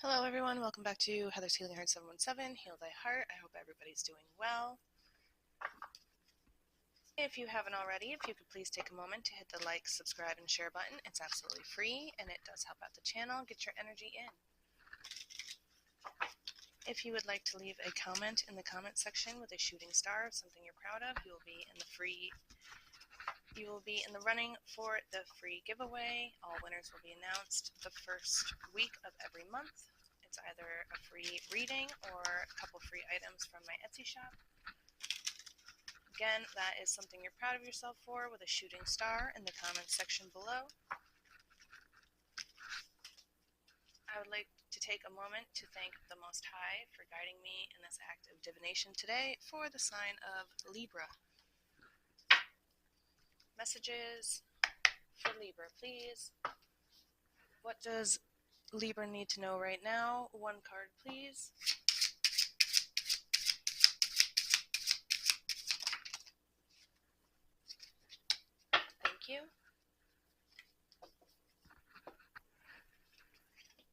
Hello everyone, welcome back to Heather's Healing Heart 717, Heal Thy Heart. I hope everybody's doing well. If you haven't already, if you could please take a moment to hit the like, subscribe, and share button. It's absolutely free and it does help out the channel. Get your energy in. If you would like to leave a comment in the comment section with a shooting star of something you're proud of, you will be in the running for the free giveaway. All winners will be announced the first week of every month. It's either a free reading or a couple free items from my Etsy shop. Again, that is something you're proud of yourself for with a shooting star in the comments section below. I would like to take a moment to thank the Most High for guiding me in this act of divination today for the sign of Libra. Messages for Libra, please. What does Libra need to know right now? One card, please. Thank you.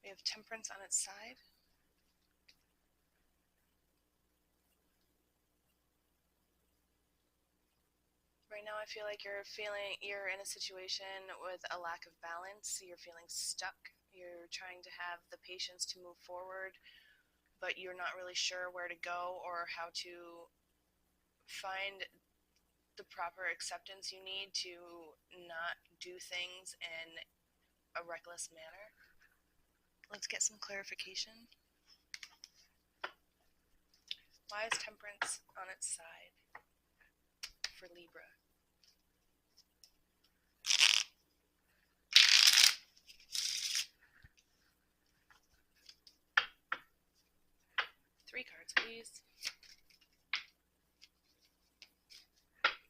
We have Temperance on its side. Right now I feel like you're in a situation with a lack of balance. You're feeling stuck. You're trying to have the patience to move forward, but you're not really sure where to go or how to find the proper acceptance you need to not do things in a reckless manner. Let's get some clarification. Why is Temperance on its side for Libra? Three cards, please.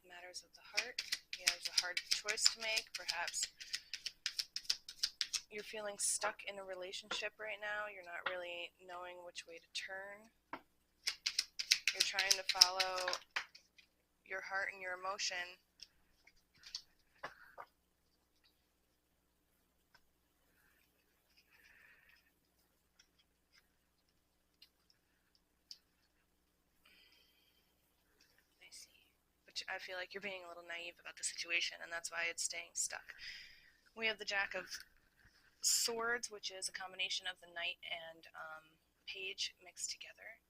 Matters of the heart. He has a hard choice to make. Perhaps you're feeling stuck in a relationship right now. You're not really knowing which way to turn. You're trying to follow your heart and your emotion. I feel like you're being a little naive about the situation, and that's why it's staying stuck. We have the Jack of Swords, which is a combination of the Knight and Page mixed together.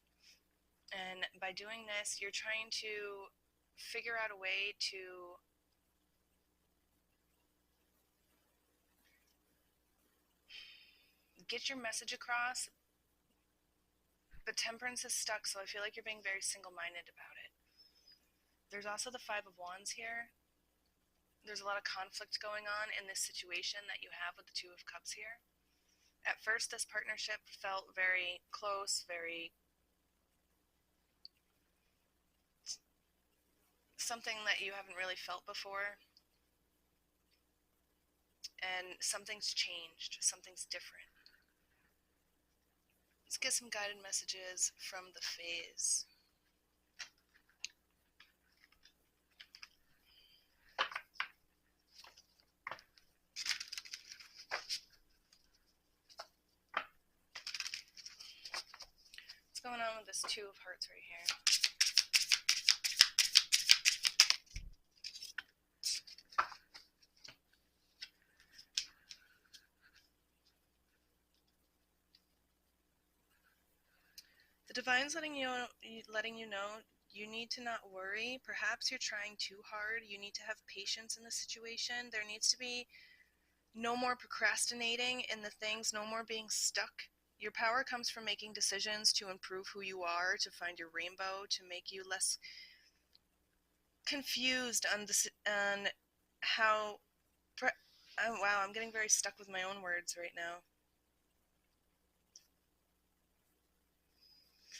And by doing this, you're trying to figure out a way to get your message across, but Temperance is stuck, so I feel like you're being very single-minded about it. There's also the Five of Wands here. There's a lot of conflict going on in this situation that you have with the Two of Cups here. At first, this partnership felt very close, very something that you haven't really felt before. And something's changed, something's different. Let's get some guided messages from the phase. Going on with this Two of Hearts right here. The Divine's letting you know you need to not worry. Perhaps you're trying too hard. You need to have patience in the situation. There needs to be no more procrastinating in the things, no more being stuck. Your power comes from making decisions to improve who you are, to find your rainbow, to make you less confused on how... Oh, wow, I'm getting very stuck with my own words right now.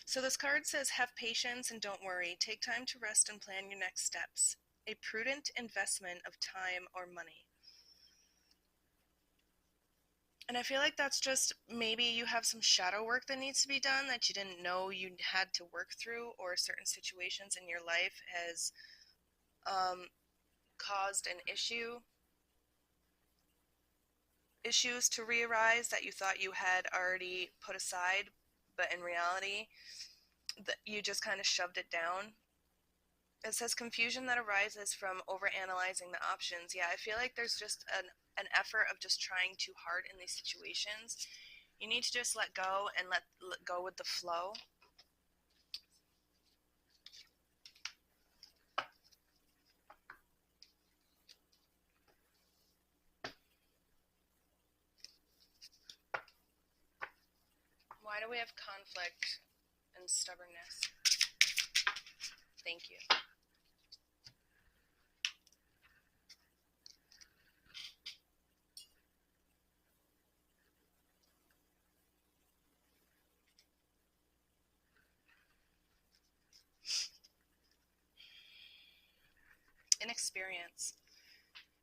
So this card says, have patience and don't worry. Take time to rest and plan your next steps. A prudent investment of time or money. And I feel like that's just maybe you have some shadow work that needs to be done that you didn't know you had to work through, or certain situations in your life has caused an issue. issues to re-arise that you thought you had already put aside, but in reality, you just kind of shoved it down. It says confusion that arises from overanalyzing the options. Yeah, I feel like there's just an effort of just trying too hard in these situations. You need to just let go and let go with the flow. Why do we have conflict and stubbornness? Thank you. Inexperience.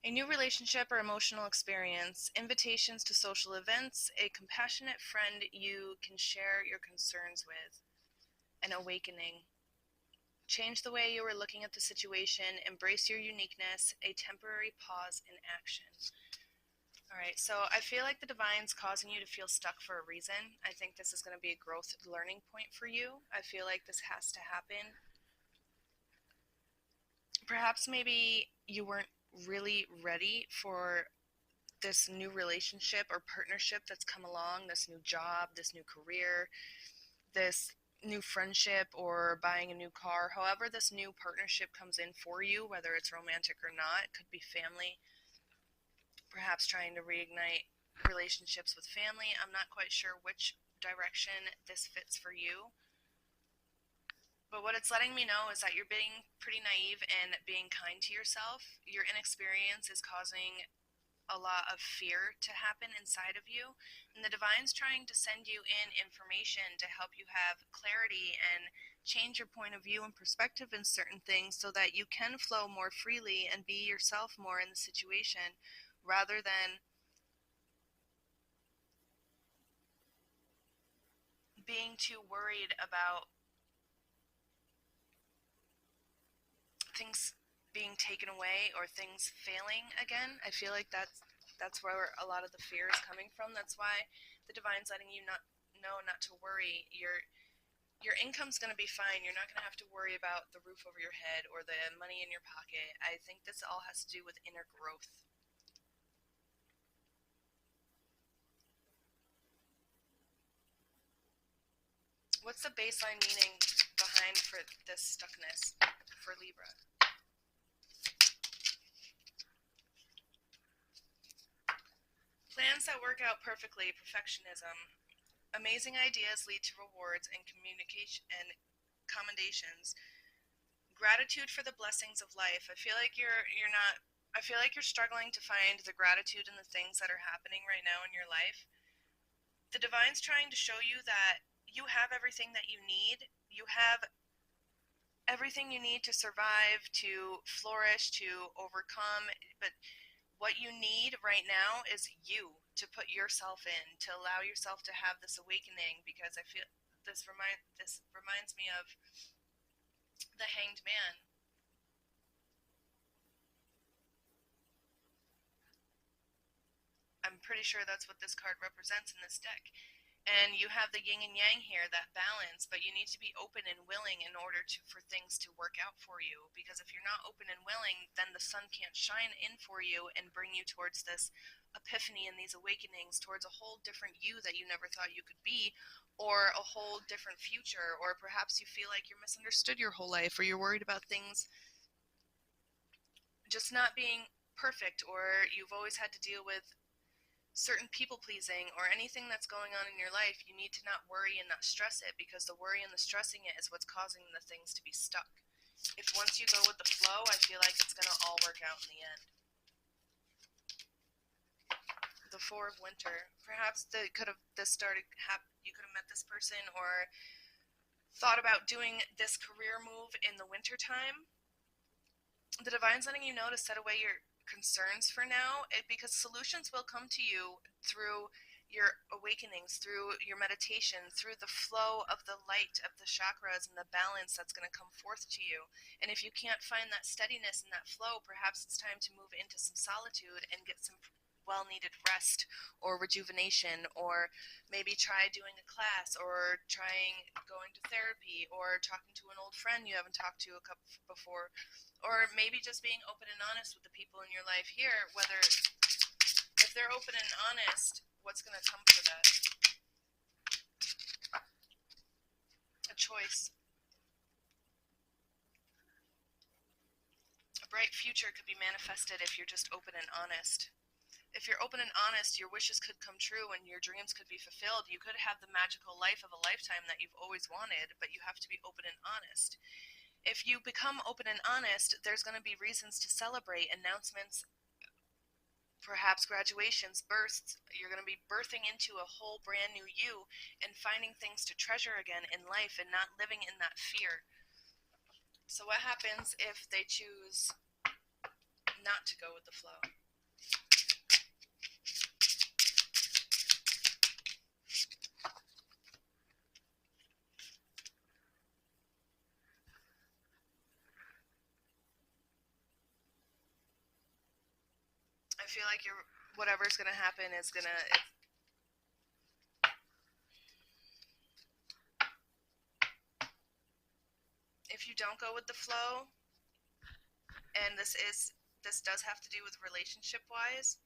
A new relationship or emotional experience, invitations to social events, a compassionate friend you can share your concerns with, an awakening. Change the way you were looking at the situation, embrace your uniqueness, a temporary pause in action. Alright, so I feel like the Divine's causing you to feel stuck for a reason. I think this is going to be a growth learning point for you. I feel like this has to happen. Perhaps maybe you weren't really ready for this new relationship or partnership that's come along, this new job, this new career, this new friendship, or buying a new car. However this new partnership comes in for you, whether it's romantic or not, it could be family, perhaps trying to reignite relationships with family. I'm not quite sure which direction this fits for you. But what it's letting me know is that you're being pretty naive and being kind to yourself. Your inexperience is causing a lot of fear to happen inside of you, and the Divine's trying to send you in information to help you have clarity and change your point of view and perspective in certain things so that you can flow more freely and be yourself more in the situation rather than being too worried about things being taken away or things failing again. I feel like that's where a lot of the fear is coming from. That's why the Divine's letting you not to worry. Your income's going to be fine. You're not going to have to worry about the roof over your head or the money in your pocket. I think this all has to do with inner growth. What's the baseline meaning behind for this stuckness for Libra? Plans that work out perfectly, perfectionism. Amazing ideas lead to rewards and communication and commendations. Gratitude for the blessings of life. I feel like you're struggling to find the gratitude in the things that are happening right now in your life. The Divine's trying to show you that you have everything that you need. You have everything you need to survive, to flourish, to overcome, but what you need right now is you to put yourself in, to allow yourself to have this awakening, because I feel this reminds me of the Hanged Man. I'm pretty sure that's what this card represents in this deck. And you have the yin and yang here, that balance, but you need to be open and willing in order for things to work out for you. Because if you're not open and willing, then the sun can't shine in for you and bring you towards this epiphany and these awakenings towards a whole different you that you never thought you could be, or a whole different future. Or perhaps you feel like you're misunderstood your whole life, or you're worried about things just not being perfect, or you've always had to deal with certain people pleasing or anything that's going on in your life. You need to not worry and not stress it, because the worry and the stressing it is what's causing the things to be stuck. If once you go with the flow, I feel like it's going to all work out in the end. The Four of Winter. Perhaps you could have met this person or thought about doing this career move in the winter time. The Divine's letting you know to set away your concerns for now, because solutions will come to you through your awakenings, through your meditation, through the flow of the light of the chakras and the balance that's going to come forth to you. And if you can't find that steadiness and that flow, perhaps it's time to move into some solitude and get some well-needed rest or rejuvenation, or maybe try doing a class, or trying going to therapy, or talking to an old friend you haven't talked to before, or maybe just being open and honest with the people in your life here. Whether if they're open and honest, what's going to come for that? A choice. A bright future could be manifested if you're just open and honest. If you're open and honest, your wishes could come true and your dreams could be fulfilled. You could have the magical life of a lifetime that you've always wanted, but you have to be open and honest. If you become open and honest, there's going to be reasons to celebrate, announcements, perhaps graduations, births. You're going to be birthing into a whole brand new you and finding things to treasure again in life and not living in that fear. So what happens if they choose not to go with the flow? I feel like whatever's going to happen is going to... If you don't go with the flow, and this does have to do with relationship-wise,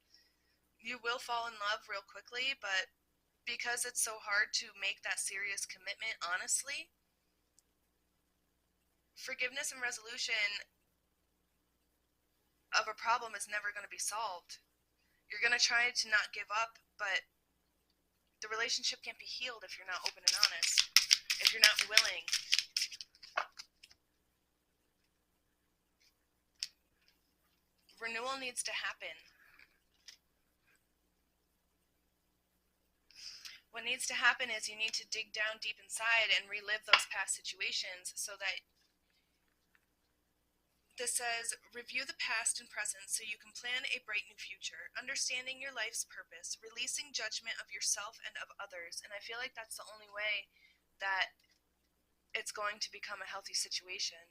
you will fall in love real quickly, but because it's so hard to make that serious commitment honestly, forgiveness and resolution of a problem is never going to be solved. You're going to try to not give up, but the relationship can't be healed if you're not open and honest, if you're not willing. Renewal needs to happen. What needs to happen is you need to dig down deep inside and relive those past situations so that this says, review the past and present so you can plan a bright new future, understanding your life's purpose, releasing judgment of yourself and of others. And I feel like that's the only way that it's going to become a healthy situation.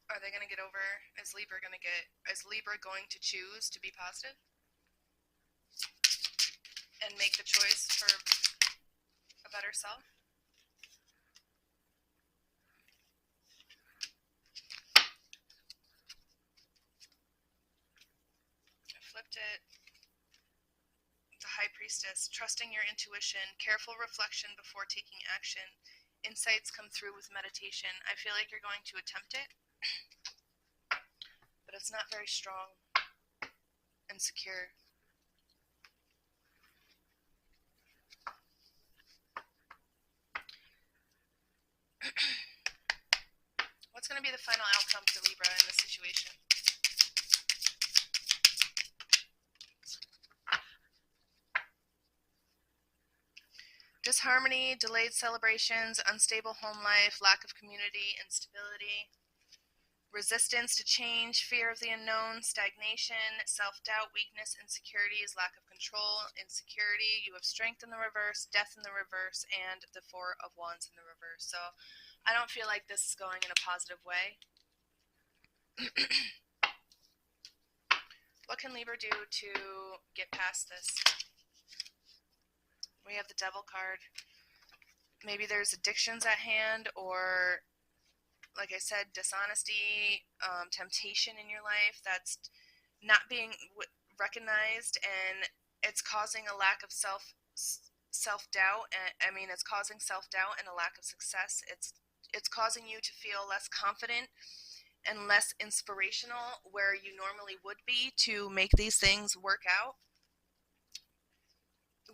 Are they going to get over? Is Libra going to choose to be positive and make the choice for a better self? I flipped it. The High Priestess, trusting your intuition, careful reflection before taking action. Insights come through with meditation. I feel like you're going to attempt it, but it's not very strong and secure. What's going to be the final outcome for Libra in this situation? Disharmony, delayed celebrations, unstable home life, lack of community, instability, resistance to change, fear of the unknown, stagnation, self-doubt, weakness, insecurities, lack of control, insecurity. You have strength in the reverse, death in the reverse, and the Four of Wands in the reverse. So I don't feel like this is going in a positive way. What can Libra do to get past this? We have the Devil card. Maybe there's addictions at hand, or, like I said, dishonesty, temptation in your life that's not being recognized, and it's causing a lack of self-doubt. I mean, it's causing self-doubt and a lack of success. It's causing you to feel less confident and less inspirational where you normally would be to make these things work out.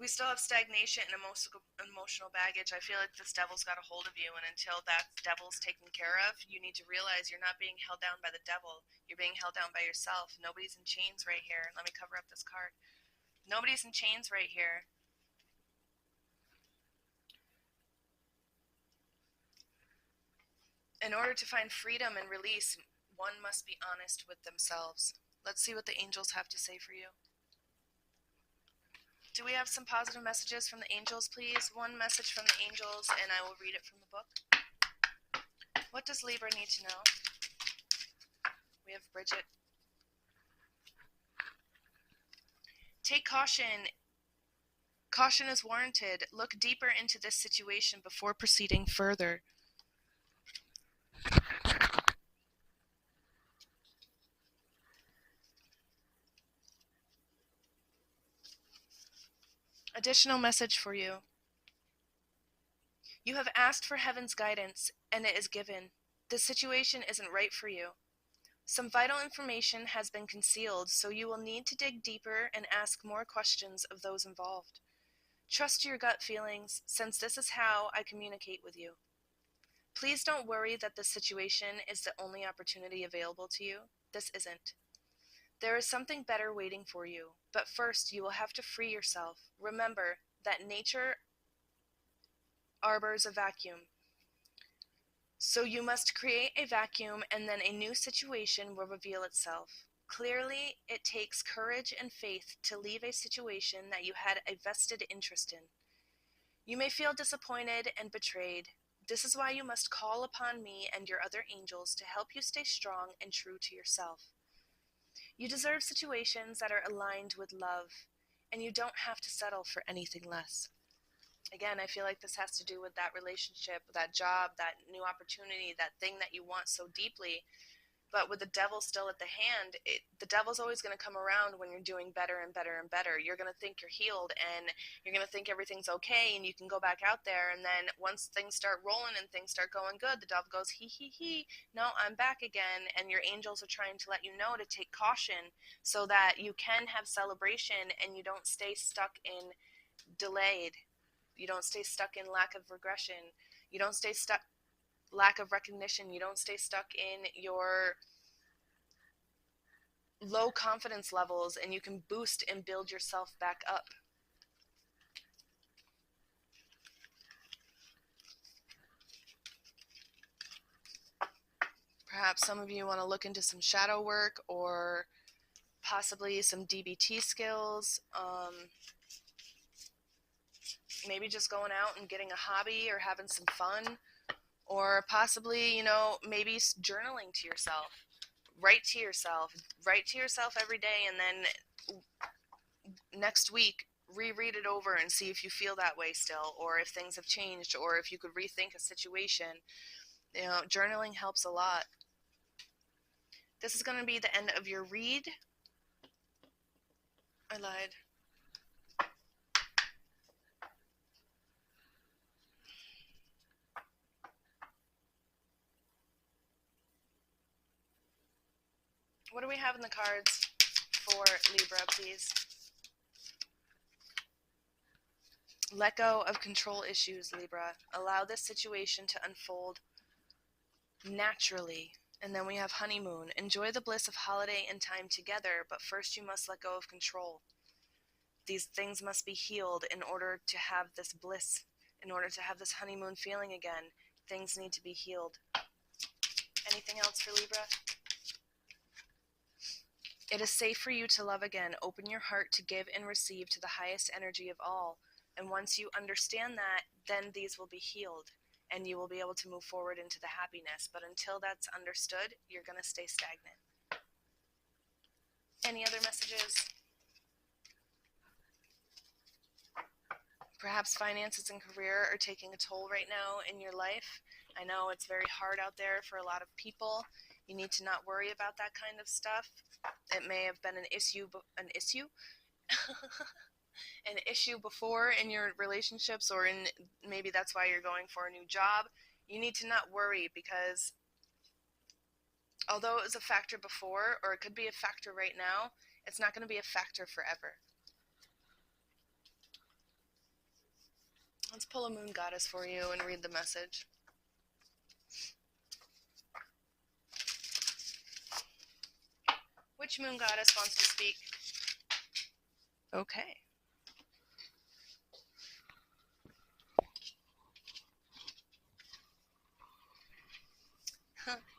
We still have stagnation and emotional baggage. I feel like this devil's got a hold of you, and until that devil's taken care of, you need to realize you're not being held down by the devil. You're being held down by yourself. Nobody's in chains right here. Let me cover up this card. Nobody's in chains right here. In order to find freedom and release, one must be honest with themselves. Let's see what the angels have to say for you. Do we have some positive messages from the angels, please? One message from the angels, and I will read it from the book. What does Libra need to know? We have Bridget. Take caution. Caution is warranted. Look deeper into this situation before proceeding further. Additional message for you. You have asked for heaven's guidance, and it is given. This situation isn't right for you. Some vital information has been concealed, so you will need to dig deeper and ask more questions of those involved. Trust your gut feelings, since this is how I communicate with you. Please don't worry that this situation is the only opportunity available to you. This isn't. There is something better waiting for you, but first you will have to free yourself. Remember that nature harbors a vacuum. So you must create a vacuum, and then a new situation will reveal itself. Clearly, it takes courage and faith to leave a situation that you had a vested interest in. You may feel disappointed and betrayed. This is why you must call upon me and your other angels to help you stay strong and true to yourself. You deserve situations that are aligned with love, and you don't have to settle for anything less. Again, I feel like this has to do with that relationship, that job, that new opportunity, that thing that you want so deeply. But with the devil still at the hand, the devil's always going to come around when you're doing better and better and better. You're going to think you're healed, and you're going to think everything's okay, and you can go back out there. And then once things start rolling and things start going good, the devil goes, he, no, I'm back again. And your angels are trying to let you know to take caution so that you can have celebration and you don't stay stuck in delayed. You don't stay stuck in lack of regression. You don't stay stuck lack of recognition. You don't stay stuck in your low confidence levels, and you can boost and build yourself back up. Perhaps some of you want to look into some shadow work or possibly some DBT skills. Maybe just going out and getting a hobby or having some fun. Or possibly, maybe journaling to yourself. Write to yourself every day, and then next week reread it over and see if you feel that way still, or if things have changed, or if you could rethink a situation. Journaling helps a lot. This is going to be the end of your read. I lied. What do we have in the cards for Libra, please? Let go of control issues, Libra. Allow this situation to unfold naturally. And then we have honeymoon. Enjoy the bliss of holiday and time together, but first you must let go of control. These things must be healed in order to have this bliss, in order to have this honeymoon feeling again. Things need to be healed. Anything else for Libra? It is safe for you to love again. Open your heart to give and receive to the highest energy of all. And once you understand that, then these will be healed, and you will be able to move forward into the happiness. But until that's understood, you're going to stay stagnant. Any other messages? Perhaps finances and career are taking a toll right now in your life. I know it's very hard out there for a lot of people. You need to not worry about that kind of stuff. It may have been an issue an issue before in your relationships, or maybe that's why you're going for a new job. You need to not worry, because although it was a factor before, or it could be a factor right now, it's not going to be a factor forever. Let's pull a moon goddess for you and read the message. Which moon goddess wants to speak? Okay.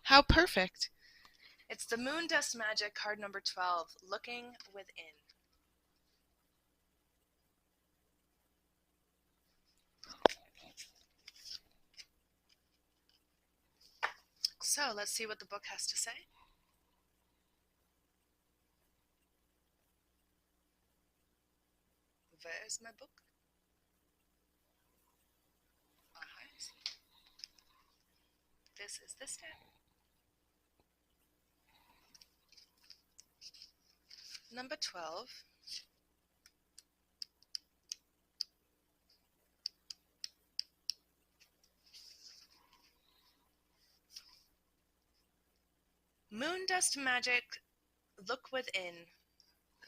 How perfect. It's the Moon Dust Magic card number 12, Looking Within. So let's see what the book has to say. Where's my book? This is this tab. Number 12. Moon dust magic, look within.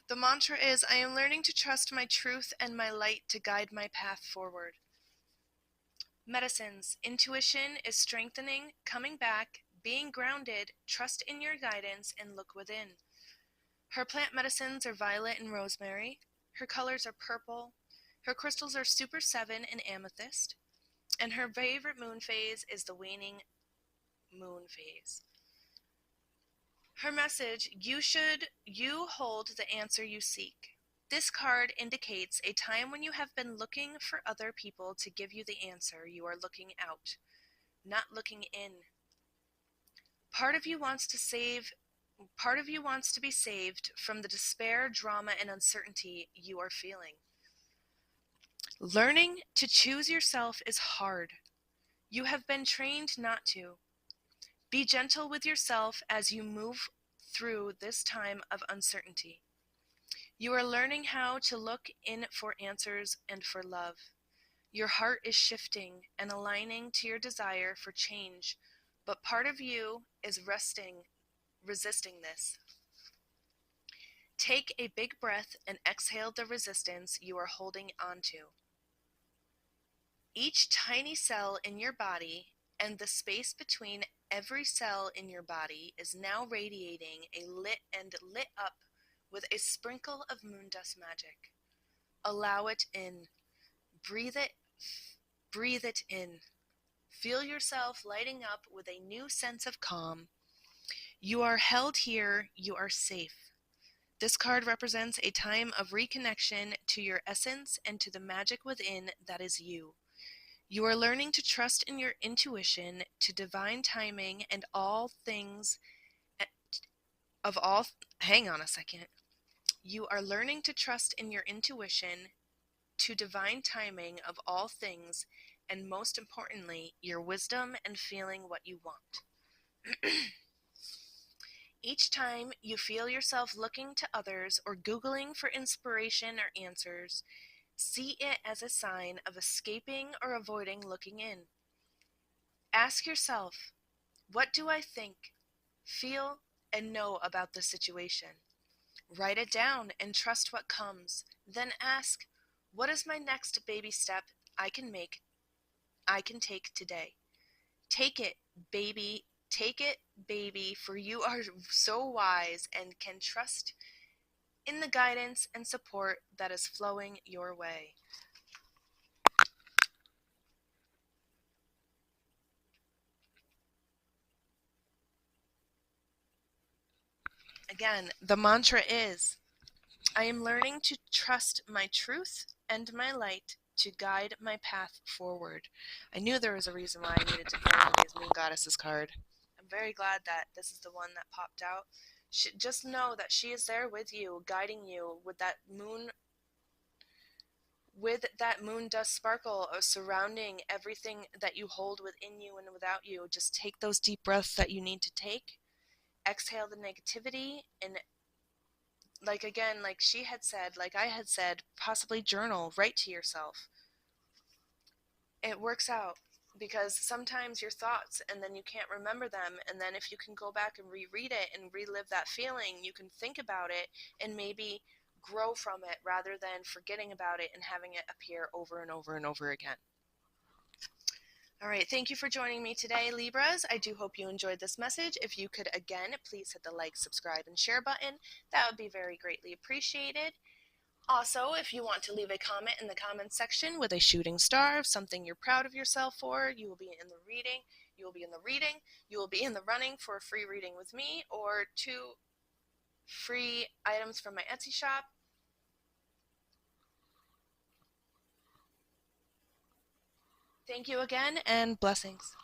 The mantra is, I am learning to trust my truth and my light to guide my path forward. Medicines, intuition is strengthening, coming back, being grounded, trust in your guidance, and look within. Her plant medicines are violet and rosemary. Her colors are purple. Her crystals are Super 7 and amethyst. And her favorite moon phase is the waning moon phase. Her message, you hold the answer you seek. This card indicates a time when you have been looking for other people to give you the answer. You are looking out, not looking in. Part of you wants to be saved from the despair, drama, and uncertainty you are feeling. Learning to choose yourself is hard. You have been trained not to. Be gentle with yourself as you move through this time of uncertainty. You are learning how to look in for answers and for love. Your heart is shifting and aligning to your desire for change, but part of you is resisting this. Take a big breath and exhale the resistance you are holding onto. Each tiny cell in your body and the space between every cell in your body is now radiating lit up with a sprinkle of moon dust magic. Allow it in. Breathe it in. Feel yourself lighting up with a new sense of calm. You are held here. You are safe. This card represents a time of reconnection to your essence and to the magic within that is you. You are learning to trust in your intuition, to divine timing, and all things hang on a second. You are learning to trust in your intuition, to divine timing of all things, and most importantly, your wisdom and feeling what you want. Each time you feel yourself looking to others or Googling for inspiration or answers, see it as a sign of escaping or avoiding looking in. Ask yourself, what do I think, feel, and know about the situation? Write it down and trust what comes. Then ask, what is my next baby step I can take today? Take it, baby. Take it, baby, for you are so wise and can trust in the guidance and support that is flowing your way. Again, the mantra is, I am learning to trust my truth and my light to guide my path forward. I knew there was a reason why I needed to pull one of these Moon Goddesses card. I'm very glad that this is the one that popped out. Just know that she is there with you, guiding you with that moon dust sparkle surrounding everything that you hold within you and without you. Just take those deep breaths that you need to take. Exhale the negativity, and like she had said, like I had said, possibly journal, write to yourself. It works out. Because sometimes your thoughts, and then you can't remember them, and then if you can go back and reread it and relive that feeling, you can think about it and maybe grow from it rather than forgetting about it and having it appear over and over and over again. All right, thank you for joining me today, Libras. I do hope you enjoyed this message. If you could, again, please hit the like, subscribe, and share button. That would be very greatly appreciated. Also, if you want to leave a comment in the comments section with a shooting star of something you're proud of yourself for, you will be in the reading. You will be in the running for a free reading with me or 2 free items from my Etsy shop. Thank you again, and blessings.